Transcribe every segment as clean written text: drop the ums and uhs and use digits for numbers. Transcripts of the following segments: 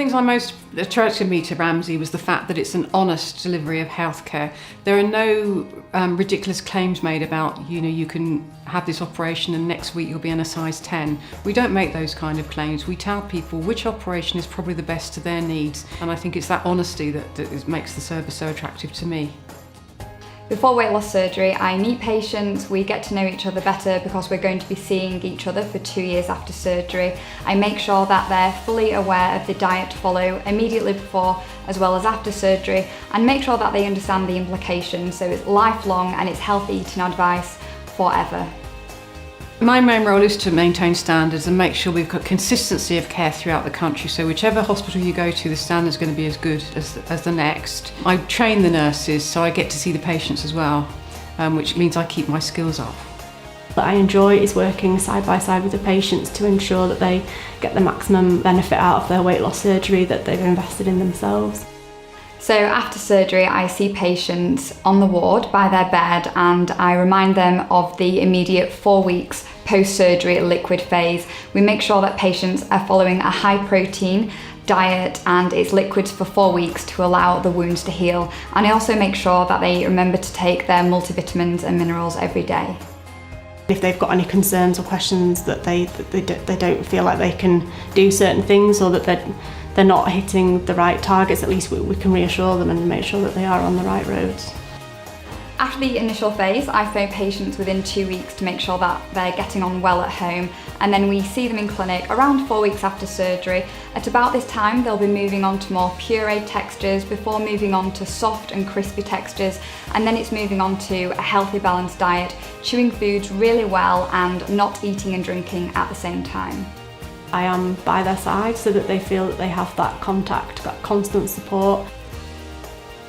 things I most attracted me to Ramsay was the fact that it's an honest delivery of healthcare. There are no ridiculous claims made about, you can have this operation and next week you'll be in a size 10. We don't make those kind of claims. We tell people which operation is probably the best to their needs, and I think it's that honesty that makes the service so attractive to me. Before weight loss surgery, I meet patients, we get to know each other better because we're going to be seeing each other for 2 years after surgery. I make sure that they're fully aware of the diet to follow immediately before as well as after surgery, and make sure that they understand the implications, so it's lifelong and it's healthy eating advice forever. My main role is to maintain standards and make sure we've got consistency of care throughout the country, so whichever hospital you go to, the standard's going to be as good as the next. I train the nurses, so I get to see the patients as well, which means I keep my skills up. What I enjoy is working side by side with the patients to ensure that they get the maximum benefit out of their weight loss surgery that they've invested in themselves. So after surgery, I see patients on the ward by their bed, and I remind them of the immediate 4 weeks post-surgery liquid phase. We make sure that patients are following a high protein diet and it's liquids for 4 weeks to allow the wounds to heal. And I also make sure that they remember to take their multivitamins and minerals every day. If they've got any concerns or questions that they don't feel like they can do certain things, or that they're not hitting the right targets, at least we can reassure them and make sure that they are on the right roads. After the initial phase, I phone patients within 2 weeks to make sure that they're getting on well at home, and then we see them in clinic around 4 weeks after surgery. At about this time, they'll be moving on to more pureed textures before moving on to soft and crispy textures, and then it's moving on to a healthy, balanced diet, chewing foods really well and not eating and drinking at the same time. I am by their side so that they feel that they have that contact, that constant support.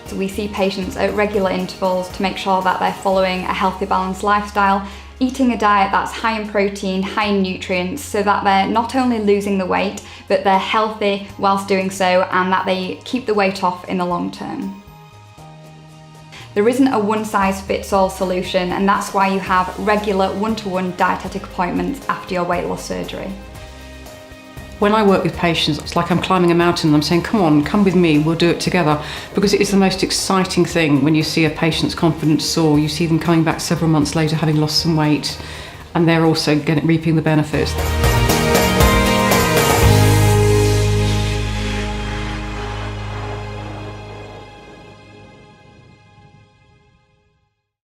So we see patients at regular intervals to make sure that they're following a healthy, balanced lifestyle, eating a diet that's high in protein, high in nutrients, so that they're not only losing the weight, but they're healthy whilst doing so, and that they keep the weight off in the long term. There isn't a one-size-fits-all solution, and that's why you have regular one-to-one dietetic appointments after your weight loss surgery. When I work with patients, it's like I'm climbing a mountain and I'm saying, come on, come with me, we'll do it together. Because it is the most exciting thing when you see a patient's confidence soar. You see them coming back several months later having lost some weight, and they're also reaping the benefits.